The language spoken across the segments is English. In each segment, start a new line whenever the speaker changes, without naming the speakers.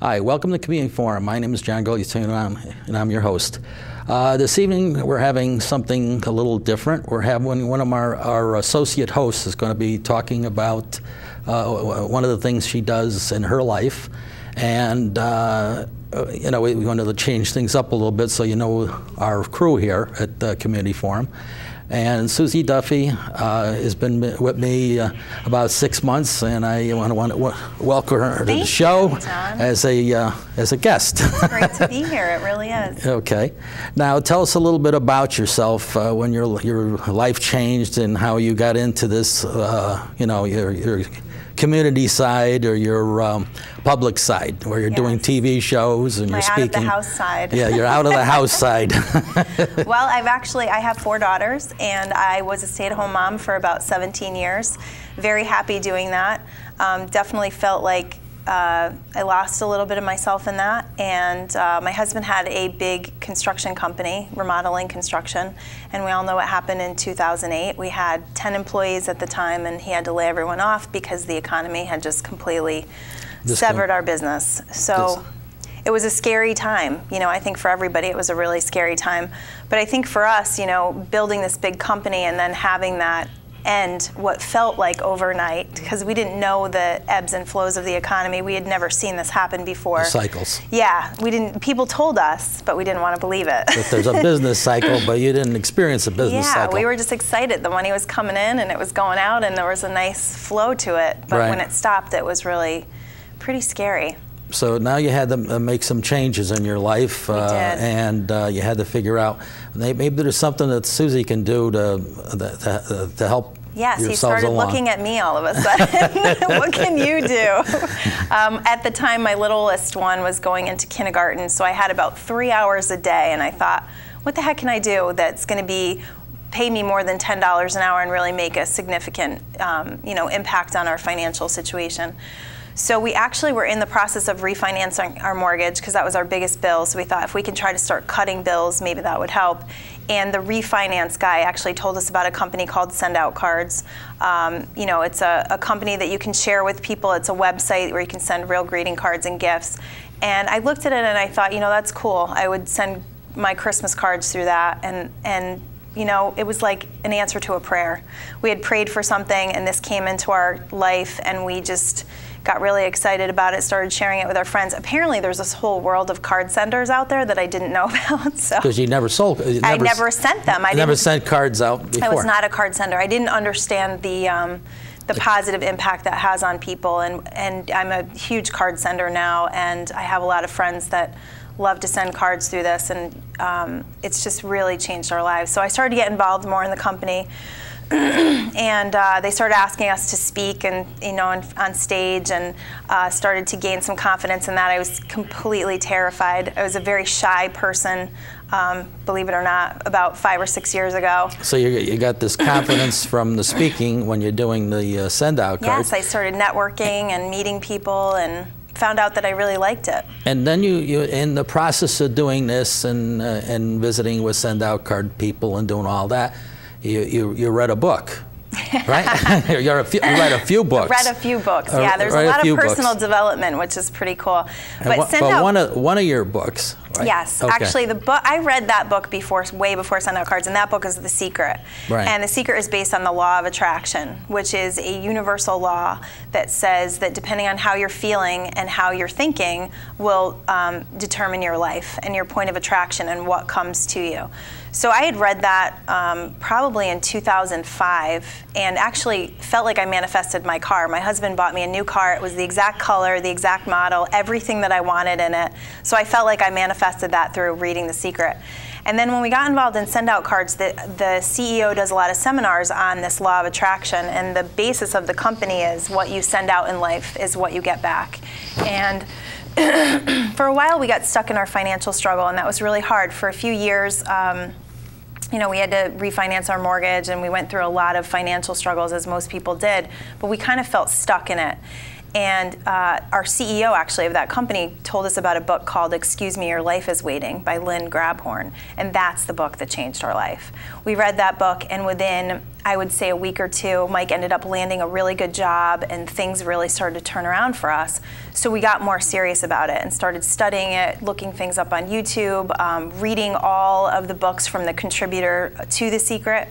Hi, welcome to Community Forum. My name is John Gogliettino, and I'm your host. This evening we're having something a little different. We're having one of our associate hosts is going to be talking about one of the things she does in her life. And you know, we wanted to change things up a little bit so you know our crew here at Community Forum. And Suzy Duffy has been with me about 6 months, and I want to welcome her to the show as a guest.
It's great to be here. It really is.
Okay. Now, tell us a little bit about yourself, when your life changed and how you got into this, you know, your community side or your public side, where you're doing TV shows and you're speaking.
Out of the house side.
Yeah, you're out of the house side.
Well, I have 4 daughters, and I was a stay-at-home mom for about 17 years. Very happy doing that. Definitely felt like I lost a little bit of myself in that, and my husband had a big construction company, remodeling construction, and we all know what happened in 2008. We had 10 employees at the time, and he had to lay everyone off because the economy had just completely severed our business. So it was a scary time. You know, I think for everybody it was a really scary time. But I think for us, you know, building this big company and then having that end what felt like overnight, because we didn't know the ebbs and flows of the economy. We had never seen this happen before.
The cycles.
Yeah, we didn't. People told us, but we didn't want to believe it.
That there's a business cycle, but you didn't experience a business cycle.
Yeah, we were just excited. The money was coming in and it was going out, and there was a nice flow to it. But when it stopped, it was really pretty scary.
So now you had to make some changes in your life, and you had to figure out maybe there's something that Suzy can do to help.
Yes, he started looking at me all of a sudden. What can you do? At the time, my littlest one was going into kindergarten, so I had about 3 hours a day, and I thought, what the heck can I do that's going to pay me more than $10 an hour and really make a significant you know, impact on our financial situation? So we actually were in the process of refinancing our mortgage because that was our biggest bill. So we thought if we can try to start cutting bills, maybe that would help. And the refinance guy actually told us about a company called Send Out Cards. You know, it's a company that you can share with people. It's a website where you can send real greeting cards and gifts. And I looked at it and I thought, you know, that's cool. I would send my Christmas cards through that. And you know, it was like an answer to a prayer. We had prayed for something and this came into our life, and we just got really excited about it, started sharing it with our friends. Apparently there's this whole world of card senders out there that I didn't know about. Because
you never sold.
I never sent them. I
never sent cards out before.
I was not a card sender. I didn't understand the positive impact that has on people, and I'm a huge card sender now, and I have a lot of friends that love to send cards through this, and it's just really changed our lives. So I started to get involved more in the company. And they started asking us to speak, and you know, on stage, and started to gain some confidence in that. I was completely terrified. I was a very shy person, believe it or not, about 5 or 6 years ago.
So you got this confidence from the speaking when you're doing the send out cards.
Yes, I started networking and meeting people, and found out that I really liked it.
And then you in the process of doing this and visiting with send out card people and doing all that, you read a book, right? you read a few books.
Read a few books, yeah. There's a lot of personal development, which is pretty cool. But
one of your books, right?
Yes,
okay.
Actually, the book I read that book way before Send Out Cards, and that book is The Secret.
Right.
And The Secret is based on the law of attraction, which is a universal law that says that depending on how you're feeling and how you're thinking will determine your life and your point of attraction and what comes to you. So I had read that probably in 2005, and actually felt like I manifested my car. My husband bought me a new car. It was the exact color, the exact model, everything that I wanted in it. So I felt like I manifested that through reading The Secret. And then when we got involved in Send Out Cards, the CEO does a lot of seminars on this law of attraction, and the basis of the company is what you send out in life is what you get back. And for a while we got stuck in our financial struggle, and that was really hard. For a few years, you know, we had to refinance our mortgage, and we went through a lot of financial struggles, as most people did, but we kind of felt stuck in it. And our CEO, actually, of that company told us about a book called Excuse Me, Your Life is Waiting by Lynn Grabhorn. And that's the book that changed our life. We read that book, and within, I would say, a week or two, Mike ended up landing a really good job, and things really started to turn around for us. So we got more serious about it and started studying it, looking things up on YouTube, reading all of the books from the contributor to The Secret,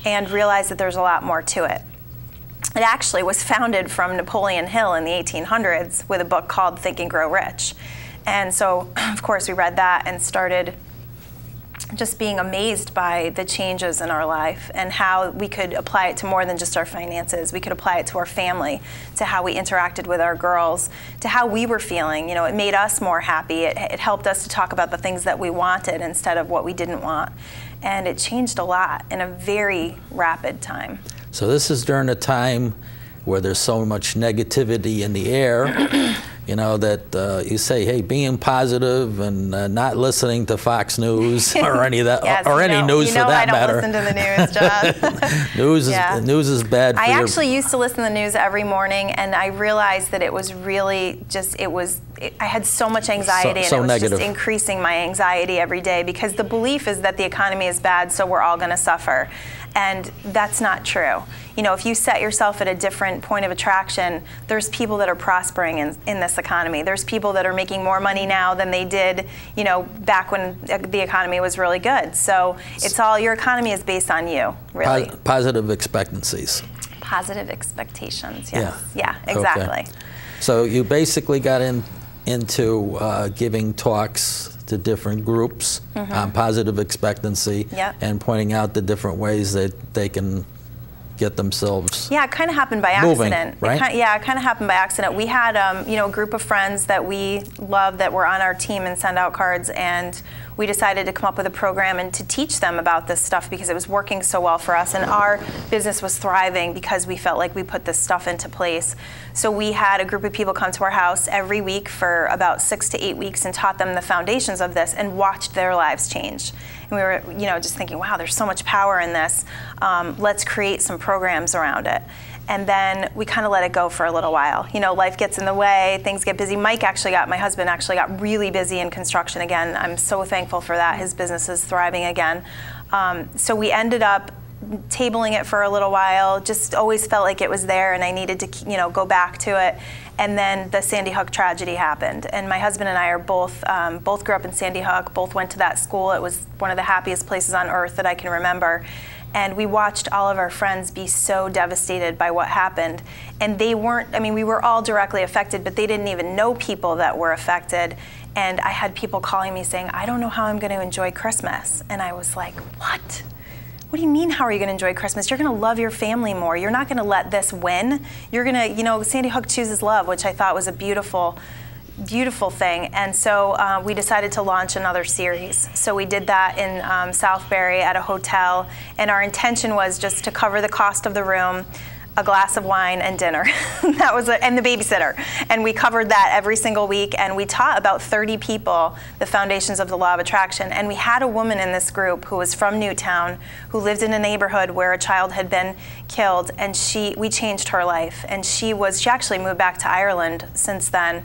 and realized that there's a lot more to it. It actually was founded from Napoleon Hill in the 1800s with a book called Think and Grow Rich. And so, of course, we read that and started just being amazed by the changes in our life and how we could apply it to more than just our finances. We could apply it to our family, to how we interacted with our girls, to how we were feeling. You know, it made us more happy. It helped us to talk about the things that we wanted instead of what we didn't want. And it changed a lot in a very rapid time.
So this is during a time where there's so much negativity in the air, you know, that you say, hey, being positive and not listening to Fox News or any of that,
yes,
or any news for that matter.
I don't listen to the news, John.
News is bad for
I actually used to listen to the news every morning, and I realized that it was really just, I had so much anxiety, and it was negative. Just increasing my anxiety every day, because the belief is that the economy is bad, so we're all going to suffer. And that's not true. You know, if you set yourself at a different point of attraction, there's people that are prospering in this economy. There's people that are making more money now than they did, you know, back when the economy was really good. So it's all, your economy is based on you, really.
Positive expectancies.
Positive expectations, yes. Yeah, exactly.
Okay. So you basically got into giving talks to different groups on positive expectancy, and pointing out the different ways that they can get themselves
it kind of happened by accident.
Moving, right?
It kind of happened by accident. We had you know, a group of friends that we love that were on our team and send out cards, and we decided to come up with a program and to teach them about this stuff because it was working so well for us, and our business was thriving because we felt like we put this stuff into place. So we had a group of people come to our house every week for about 6 to 8 weeks and taught them the foundations of this and watched their lives change. And we were, you know, just thinking, wow, there's so much power in this. Let's create some programs around it. And then we kind of let it go for a little while. You know, life gets in the way, things get busy. My husband actually got really busy in construction again. I'm so thankful for that. His business is thriving again. So we ended up tabling it for a little while, just always felt like it was there and I needed to, you know, go back to it. And then the Sandy Hook tragedy happened. And my husband and I are both grew up in Sandy Hook, both went to that school. It was one of the happiest places on earth that I can remember. And we watched all of our friends be so devastated by what happened. And they weren't, I mean, we were all directly affected, but they didn't even know people that were affected. And I had people calling me saying, I don't know how I'm going to enjoy Christmas. And I was like, what? What do you mean, how are you going to enjoy Christmas? You're going to love your family more. You're not going to let this win. You're going to, you know, Sandy Hook chooses love, which I thought was a beautiful thing. And so we decided to launch another series. So we did that in Southbury at a hotel, and our intention was just to cover the cost of the room, a glass of wine, and dinner. That was it, and the babysitter. And we covered that every single week, and we taught about 30 people the foundations of the law of attraction. And we had a woman in this group who was from Newtown, who lived in a neighborhood where a child had been killed, and we changed her life. And she actually moved back to Ireland since then.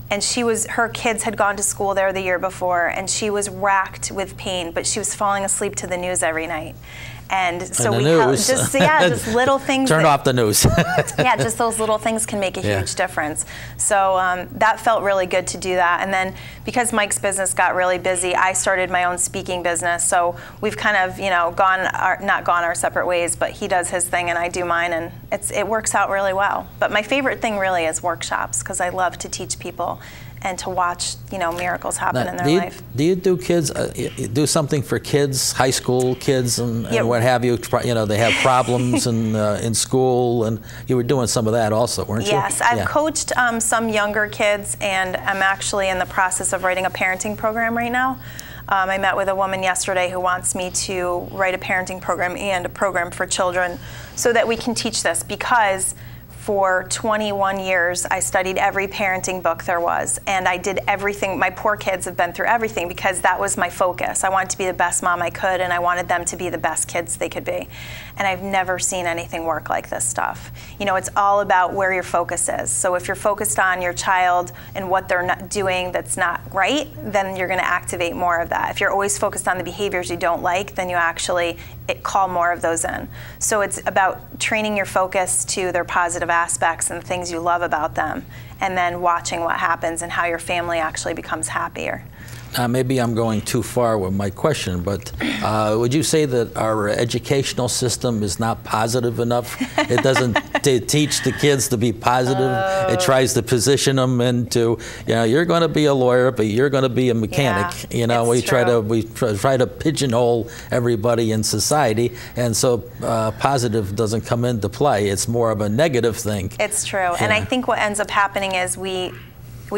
And her kids had gone to school there the year before, and she was racked with pain, but she was falling asleep to the news every night. And so we just little things.
Turn off the news.
Yeah, just those little things can make a huge difference. So that felt really good to do that. And then because Mike's business got really busy, I started my own speaking business. So we've kind of, you know, not gone our separate ways, but he does his thing and I do mine, and it works out really well. But my favorite thing really is workshops, because I love to teach people and to watch, you know, miracles happen in their life.
Do you do kids, do something for kids, high school kids and what have you? You know, they have problems in school, and you were doing some of that also, weren't you?
Yes, I've coached some younger kids, and I'm actually in the process of writing a parenting program right now. I met with a woman yesterday who wants me to write a parenting program and a program for children so that we can teach this, because for 21 years, I studied every parenting book there was, and I did everything. My poor kids have been through everything because that was my focus. I wanted to be the best mom I could, and I wanted them to be the best kids they could be. And I've never seen anything work like this stuff. You know, it's all about where your focus is. So if you're focused on your child and what they're not doing that's not right, then you're going to activate more of that. If you're always focused on the behaviors you don't like, then you actually call more of those in. So it's about training your focus to their positive aspects and the things you love about them, and then watching what happens and how your family actually becomes happier.
Maybe I'm going too far with my question, but would you say that our educational system is not positive enough? It doesn't teach the kids to be positive. It tries to position them into, you know, you're going to be a lawyer, but you're going to be a mechanic.
Yeah,
you know, we try to pigeonhole everybody in society, and so positive doesn't come into play. It's more of a negative thing.
It's true,
Yeah.
and I think what ends up happening is we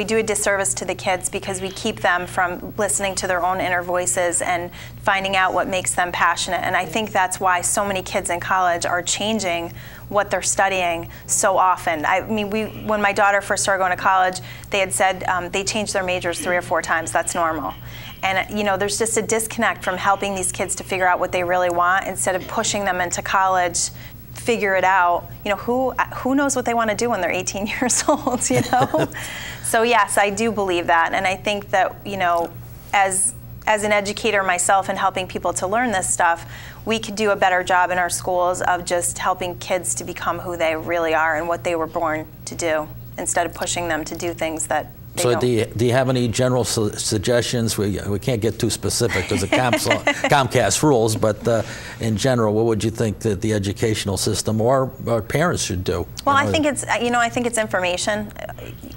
do a disservice to the kids because we keep them from listening to their own inner voices and finding out what makes them passionate. And I think that's why so many kids in college are changing what they're studying so often. I mean, when my daughter first started going to college, they had said they changed their majors 3 or 4 times. That's normal. And you know, there's just a disconnect from helping these kids to figure out what they really want instead of pushing them into college, figure it out. You know, who knows what they want to do when they're 18 years old, you know? So yes, I do believe that, and I think that, you know, as an educator myself and helping people to learn this stuff, we could do a better job in our schools of just helping kids to become who they really are and what they were born to do, instead of pushing them to do things that they
So
don't.
do you have any general suggestions? We can't get too specific because of Comcast rules, but in general, what would you think that the educational system or parents should do?
Well, I think it's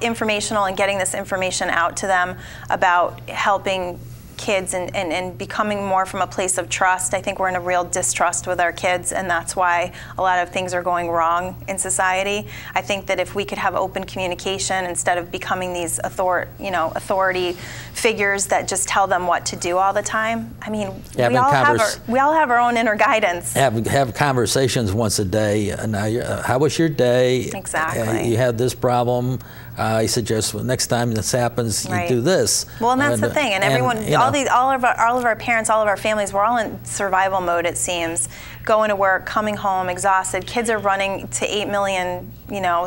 informational and getting this information out to them about helping kids and becoming more from a place of trust. I think we're in a real distrust with our kids, and that's why a lot of things are going wrong in society. I think that if we could have open communication instead of becoming these authority figures that just tell them what to do all the time. I mean, we all have our own inner guidance.
Have conversations once a day. Now, how was your day?
Exactly.
You had this problem. I suggest next time this happens, you do this.
Well, and that's the thing. And everyone, all of our parents, all of our families, we're all in survival mode, it seems. Going to work, coming home, exhausted. Kids are running to 8 million,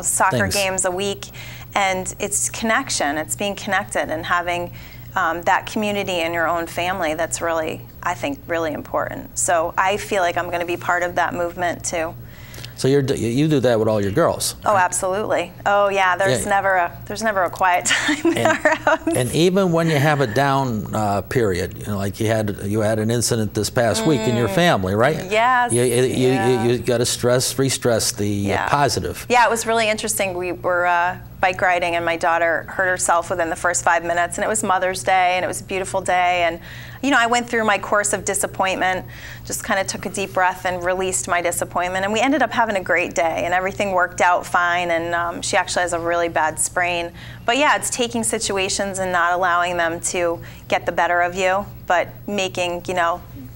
soccer games a week. And it's connection. It's being connected and having that community in your own family that's really, I think, really important. So I feel like I'm going to be part of that movement, too.
So you do that with all your girls?
Oh, absolutely. Oh, yeah. There's never a quiet time in our house.
And even when you have a down period, like you had an incident this past week in your family, right?
Yes.
You got to re-stress the positive.
Yeah, it was really interesting. We were bike riding, and my daughter hurt herself within the first 5 minutes, and it was Mother's Day, and it was a beautiful day, and I went through my course of disappointment, just kind of took a deep breath and released my disappointment, and we ended up having a great day, and everything worked out fine, and she actually has a really bad sprain. But yeah, it's taking situations and not allowing them to get the better of you, but making,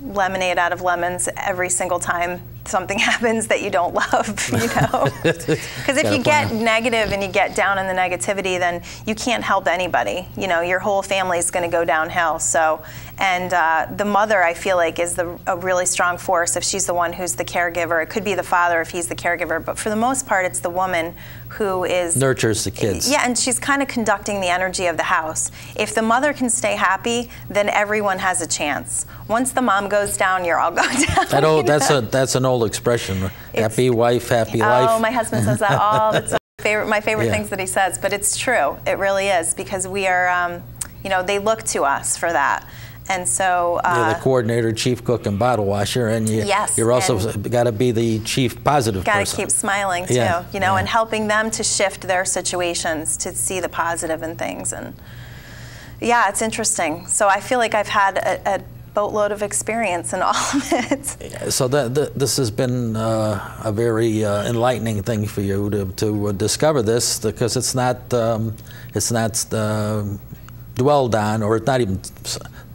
lemonade out of lemons every single time something happens that you don't love, Because if you get negative and you get down in the negativity, then you can't help anybody. Your whole family is going to go downhill. So, and the mother, I feel like, is a really strong force if she's the one who's the caregiver. It could be the father if he's the caregiver, but for the most part, it's the woman who
nurtures the kids.
Yeah, and she's kind of conducting the energy of the house. If the mother can stay happy, then everyone has a chance. Once the mom goes down, you're all going down.
That's an old expression. Happy wife, happy life.
Oh, my husband says that all the time. My favorite things that he says, but it's true. It really is, because we are, they look to us for that. And so
you're the coordinator, chief cook, and bottle washer, and you're also got to be the chief positive person.
Got to keep smiling too, and helping them to shift their situations to see the positive in things. And yeah, it's interesting. So I feel like I've had a boatload of experience in all of it.
So this has been a very enlightening thing for you to discover this, because it's not dwelled on, or it's not even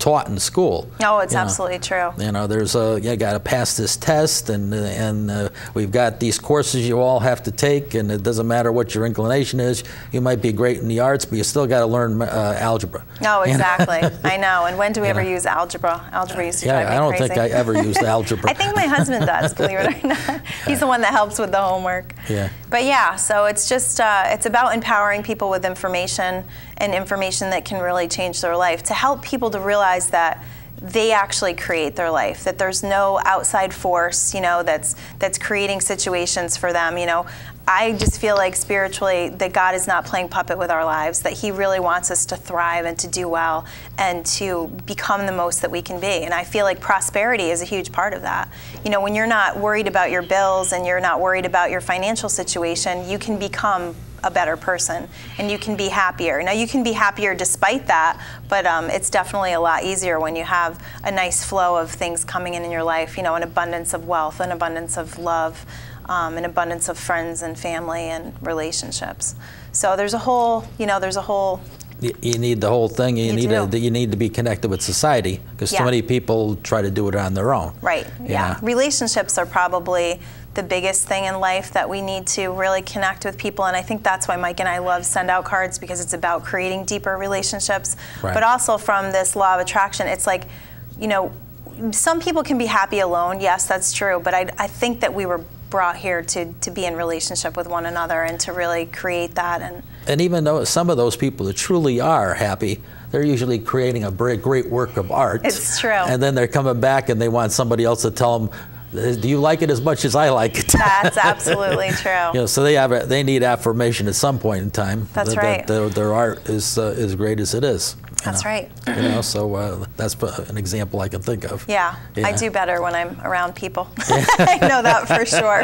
taught in school.
No, it's absolutely true.
You know, there's you got to pass this test, and we've got these courses you all have to take, and it doesn't matter what your inclination is. You might be great in the arts, but you still got to learn algebra.
No, exactly. I know. And when do we ever use algebra? Algebra used to drive me crazy.
I don't think I ever used algebra.
I think my husband does, believe it or not. He's the one that helps with the homework.
Yeah.
But yeah, so it's just, it's about empowering people with information, and information that can really change their life, to help people to realize that they actually create their life, that there's no outside force, you know, that's creating situations for them. You know, I just feel like spiritually that God is not playing puppet with our lives, that He really wants us to thrive and to do well and to become the most that we can be. And I feel like prosperity is a huge part of that. You know, when you're not worried about your bills and you're not worried about your financial situation, you can become a better person, and you can be happier. Now, you can be happier despite that, but it's definitely a lot easier when you have a nice flow of things coming in your life, you know, an abundance of wealth, an abundance of love, an abundance of friends and family and relationships. So there's a whole, you know,
you need the whole thing. You need to be connected with society, because too many people try to do it on their own.
Right. Yeah. Relationships are probably the biggest thing in life that we need to really connect with people, and I think that's why Mike and I love Send Out Cards, because it's about creating deeper relationships.
Right.
But also from this law of attraction, it's like, you know, some people can be happy alone. Yes, that's true. But I think that we were brought here to be in relationship with one another and to really create that. And
even though some of those people that truly are happy, they're usually creating a great work of art.
It's true.
And then they're coming back and they want somebody else to tell them, do you like it as much as I like it?
That's absolutely true.
You know, so they need affirmation at some point in time.
That's right.
That their art is as great as it is.
That's right.
You know, so that's an example I can think of.
Yeah, I do better when I'm around people. I know that for sure.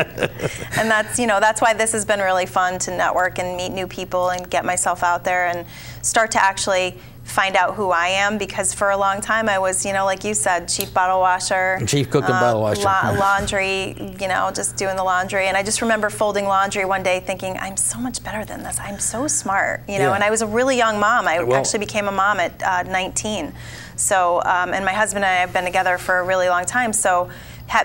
And that's, you know, that's why this has been really fun, to network and meet new people and get myself out there and start to actually find out who I am, because for a long time I was, you know, like you said, chief bottle washer.
Chief cook and bottle washer.
Laundry, you know, just doing the laundry. And I just remember folding laundry one day thinking, I'm so much better than this. I'm so smart, you know. And I was a really young mom. I actually became a mom at 19. So, and my husband and I have been together for a really long time. So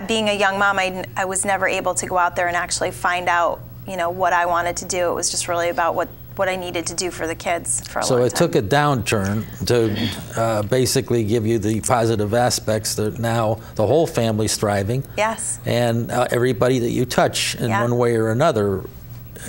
being a young mom, I was never able to go out there and actually find out, you know, what I wanted to do. It was just really about what I needed to do for the kids for a long time.
So it took a downturn to basically give you the positive aspects that now the whole family's thriving.
Yes.
And everybody that you touch in one way or another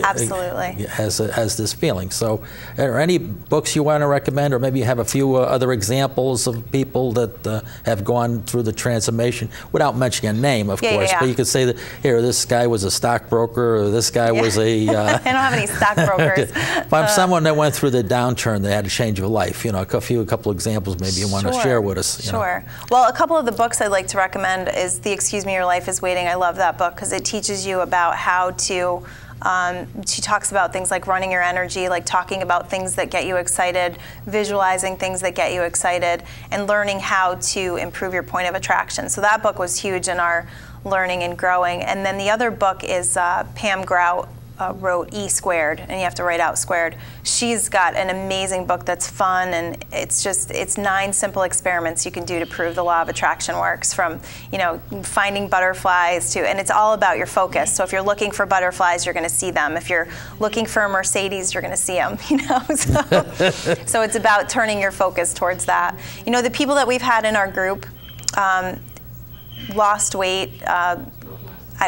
absolutely
has this feeling. So are there any books you want to recommend, or maybe you have a few other examples of people that have gone through the transformation, without mentioning a name, of course, but you could say that, here, this guy was a stockbroker, or this guy was a...
I don't have any stockbrokers.
But someone that went through the downturn, that had a change of life, you know, a couple examples maybe you want to share with us.
Sure. Well, a couple of the books I'd like to recommend is the Excuse Me, Your Life is Waiting. I love that book because it teaches you about how to... she talks about things like running your energy, like talking about things that get you excited, visualizing things that get you excited, and learning how to improve your point of attraction. So that book was huge in our learning and growing. And then the other book is Pam Grout wrote E Squared, and you have to write out squared. She's got an amazing book that's fun, and it's 9 simple experiments you can do to prove the law of attraction works, from, you know, finding butterflies to, and it's all about your focus. So if you're looking for butterflies, you're going to see them. If you're looking for a Mercedes, you're going to see them, you know. So it's about turning your focus towards that. You know, the people that we've had in our group lost weight.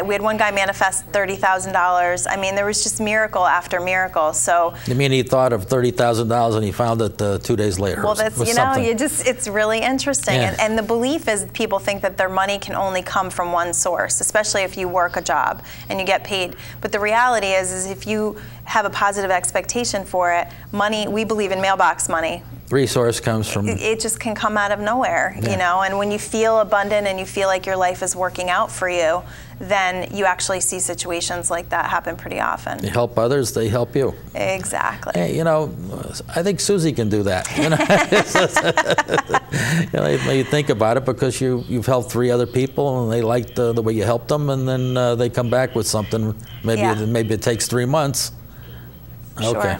We had one guy manifest $30,000. I mean, there was just miracle after miracle. So
you mean he thought of $30,000 and he found it 2 days later?
Well, that's, you know, it's really interesting. Yeah. And the belief is people think that their money can only come from one source, especially if you work a job and you get paid. But the reality is if you have a positive expectation for it, money, we believe in mailbox money.
Resource comes from...
It just can come out of nowhere, you know, and when you feel abundant and you feel like your life is working out for you, then you actually see situations like that happen pretty often.
You help others, they help you.
Exactly.
Hey, you know, I think Suzy can do that. You know, you think about it, because you've helped 3 other people and they liked the way you helped them, and then they come back with something. Maybe it takes 3 months.
Sure.
Okay.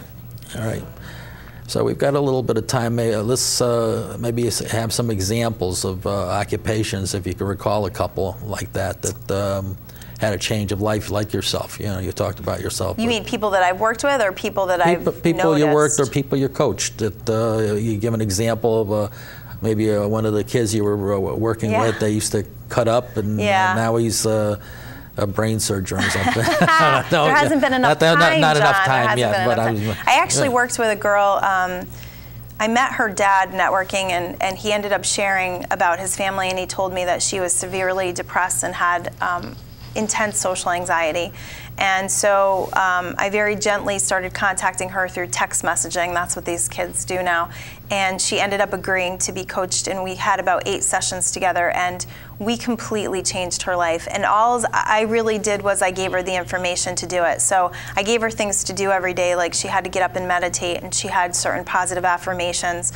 All right. So we've got a little bit of time. Let's maybe have some examples of occupations, if you can recall a couple like that had a change of life, like yourself. You know, you talked about yourself.
You mean people that I've worked with, or people that I've
people
noticed?
You worked, or people you coached. That you give an example of maybe one of the kids you were working with. They used to cut up, and now he's a brain surgeon or something.
There hasn't been enough time,
not
John.
enough time yet.
But I actually worked with a girl. I met her dad networking, and he ended up sharing about his family, and he told me that she was severely depressed and had intense social anxiety. And so I very gently started contacting her through text messaging. That's what these kids do now. And she ended up agreeing to be coached, and we had about 8 sessions together, and we completely changed her life. And all I really did was I gave her the information to do it. So I gave her things to do every day, like she had to get up and meditate, and she had certain positive affirmations.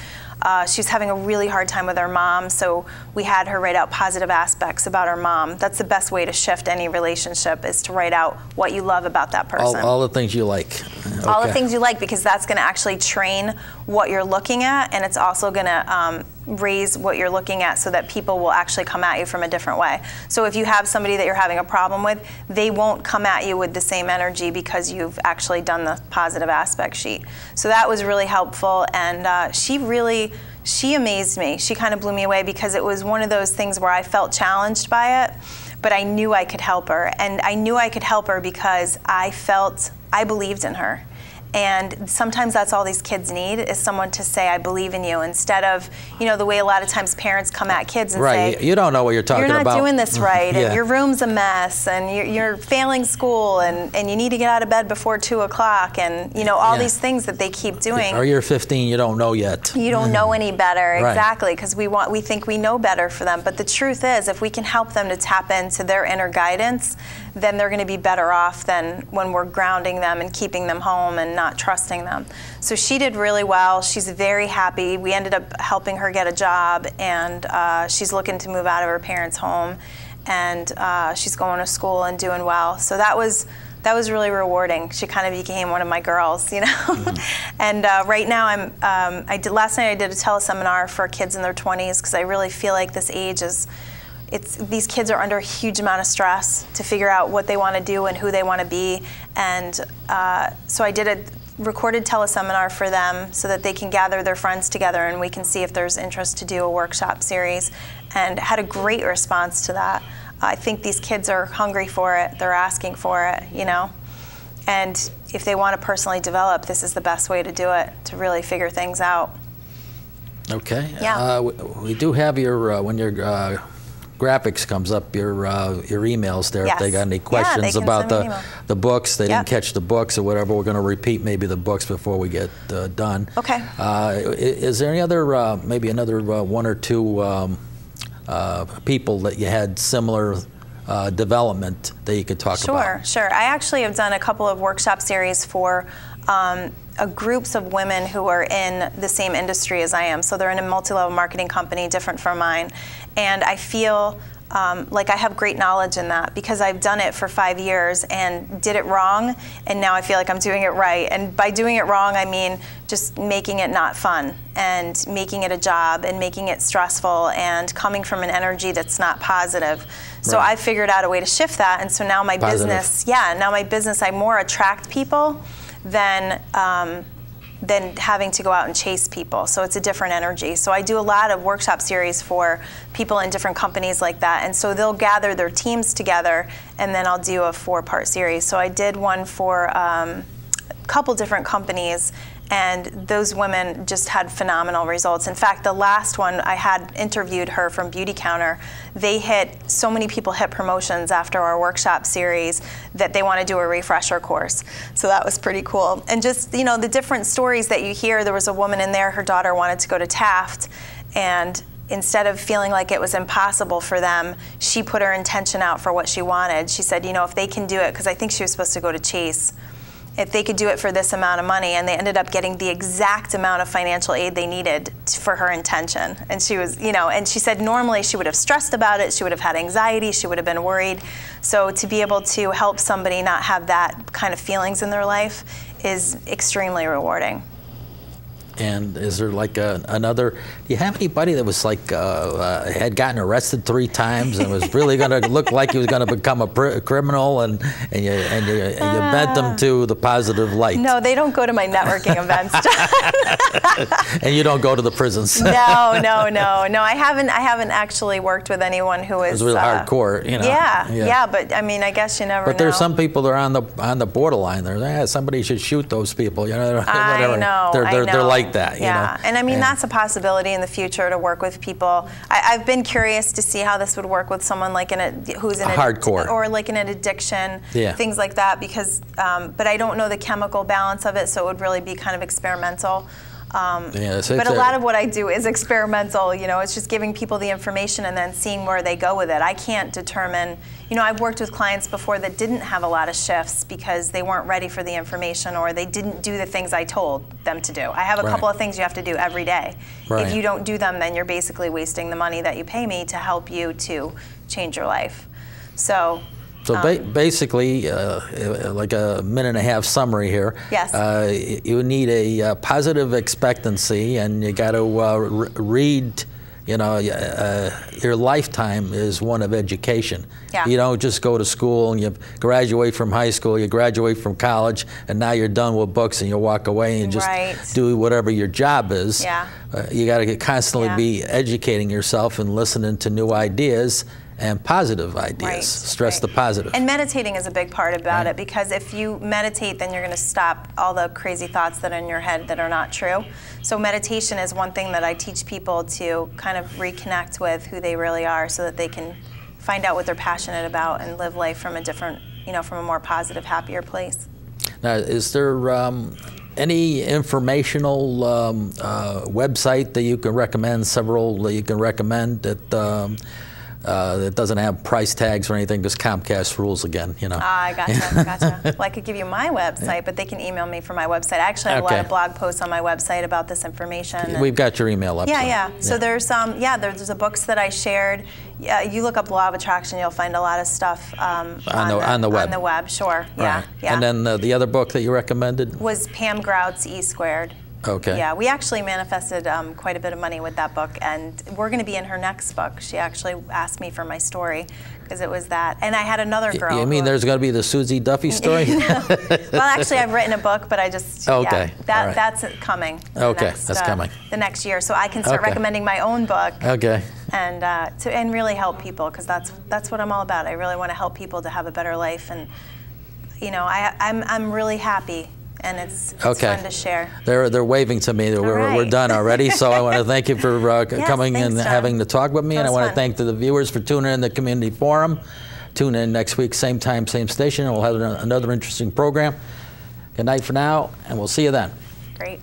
She was having a really hard time with her mom, so we had her write out positive aspects about her mom. That's the best way to shift any relationship, is to write out what you love about that person.
All the things you like. Okay.
All the things you like, because that's going to actually train what you're looking at, and it's also going to raise what you're looking at so that people will actually come at you from a different way. So if you have somebody that you're having a problem with, they won't come at you with the same energy because you've actually done the positive aspect sheet. So that was really helpful, and she amazed me. She kind of blew me away, because it was one of those things where I felt challenged by it, but I knew I could help her. And I knew I could help her because I believed in her. And sometimes that's all these kids need, is someone to say, I believe in you, instead of, the way a lot of times parents come at kids and say,
you don't know what you're talking about.
You're not doing this right, and your room's a mess, and you're failing school, and you need to get out of bed before 2 o'clock, and all these things that they keep doing.
Or you're 15, you don't know yet.
You don't know any better, exactly, because we think we know better for them. But the truth is, if we can help them to tap into their inner guidance, then they're going to be better off than when we're grounding them and keeping them home and not trusting them. So she did really well. She's very happy. We ended up helping her get a job, and she's looking to move out of her parents' home, and she's going to school and doing well. So that was really rewarding. She kind of became one of my girls, And right now last night I did a teleseminar for kids in their 20s, because I really feel like this age is, these kids are under a huge amount of stress to figure out what they want to do and who they want to be. And so I did a recorded teleseminar for them so that they can gather their friends together, and we can see if there's interest to do a workshop series, and had a great response to that. I think these kids are hungry for it. They're asking for it, And if they want to personally develop, this is the best way to do it, to really figure things out.
Okay.
Yeah.
We do have your, when your graphics comes up, your emails there. If they got any questions about the books, they didn't catch the books or whatever, we're going to repeat maybe the books before we get done.
Okay.
Is there any other, maybe another 1 or 2 people that you had similar development that you could talk about?
Sure. I actually have done a couple of workshop series for groups of women who are in the same industry as I am. So they're in a multi-level marketing company different from mine. And I feel like I have great knowledge in that, because I've done it for 5 years and did it wrong, and now I feel like I'm doing it right. And by doing it wrong, I mean just making it not fun, and making it a job, and making it stressful, and coming from an energy that's not positive. So I figured out a way to shift that, and so now my business, I more attract people than having to go out and chase people. So it's a different energy. So I do a lot of workshop series for people in different companies like that. And so they'll gather their teams together, and then I'll do a 4-part series. So I did one for a couple different companies, and those women just had phenomenal results. In fact, the last one, I had interviewed her from Beauty Counter. So many people hit promotions after our workshop series that they want to do a refresher course. So that was pretty cool. And just, the different stories that you hear. There was a woman in there, her daughter wanted to go to Taft, and instead of feeling like it was impossible for them, she put her intention out for what she wanted. She said, if they can do it, because I think she was supposed to go to Chase, if they could do it for this amount of money, and they ended up getting the exact amount of financial aid they needed for her intention. And she was, and she said normally she would have stressed about it, she would have had anxiety, she would have been worried. So to be able to help somebody not have that kind of feelings in their life is extremely rewarding.
And is there like another? Do you have anybody that was like had gotten arrested 3 times and was really going to look like he was going to become a criminal, and you bent them to the positive light?
No, they don't go to my networking events, John.
And you don't go to the prisons.
No. I haven't actually worked with anyone who is
really hardcore. You know.
Yeah. But I mean, I guess you never know.
But there's some people that are on the borderline. They're somebody should shoot those people. You know. Whatever.
I know.
They're like that.
Yeah,
you know?
and I mean that's a possibility in the future to work with people. I've been curious to see how this would work with someone like who's in
hardcore
or like in an addiction, things like that. Because, but I don't know the chemical balance of it, so it would really be kind of experimental. But a lot of what I do is experimental. You know, it's just giving people the information and then seeing where they go with it. I can't determine. You know, I've worked with clients before that didn't have a lot of shifts because they weren't ready for the information or they didn't do the things I told them to do. I have a couple of things you have to do every day. If you don't do them, then you're basically wasting the money that you pay me to help you to change your life. So
basically, like a minute-and-a-half summary here.
Yes.
You need a positive expectancy, and you got to read. You know, your lifetime is one of education.
Yeah.
You don't just go to school and you graduate from high school, you graduate from college, and now you're done with books and you walk away and just do whatever your job is.
Yeah.
You got to constantly be educating yourself and listening to new ideas and positive ideas. Stress the positive.
And meditating is a big part about it, because if you meditate, then you're going to stop all the crazy thoughts that are in your head that are not true. So meditation is one thing that I teach people to kind of reconnect with who they really are so that they can find out what they're passionate about and live life from a different, you know, from a more positive, happier place.
Now, is there any informational website that you can recommend, several that you can recommend that that doesn't have price tags or anything, because Comcast rules again, you know.
I gotcha. Well, I could give you my website, but they can email me from my website. I actually have a lot of blog posts on my website about this information.
We've got your email up.
So there's there's the books that I shared. You look up Law of Attraction, you'll find a lot of stuff on the web. On the web, sure. Yeah.
And then the other book that you recommended
was Pam Grout's E Squared.
Okay.
Yeah, we actually manifested quite a bit of money with that book, and we're going to be in her next book. She actually asked me for my story because it was that. And I had another girl.
You mean there's going to be the Suzy Duffy story?
Well, actually, I've written a book, but I just that's coming.
That's coming
the next year, so I can start recommending my own book.
Okay.
And really help people, because that's what I'm all about. I really want to help people to have a better life, and you know, I'm really happy. And it's fun to share.
They're waving to me. We're done already. So I want to thank you for coming and having the talk with me. And I want to thank the viewers for tuning in the Community Forum. Tune in next week, same time, same station, and we'll have another interesting program. Good night for now, and we'll see you then.
Great.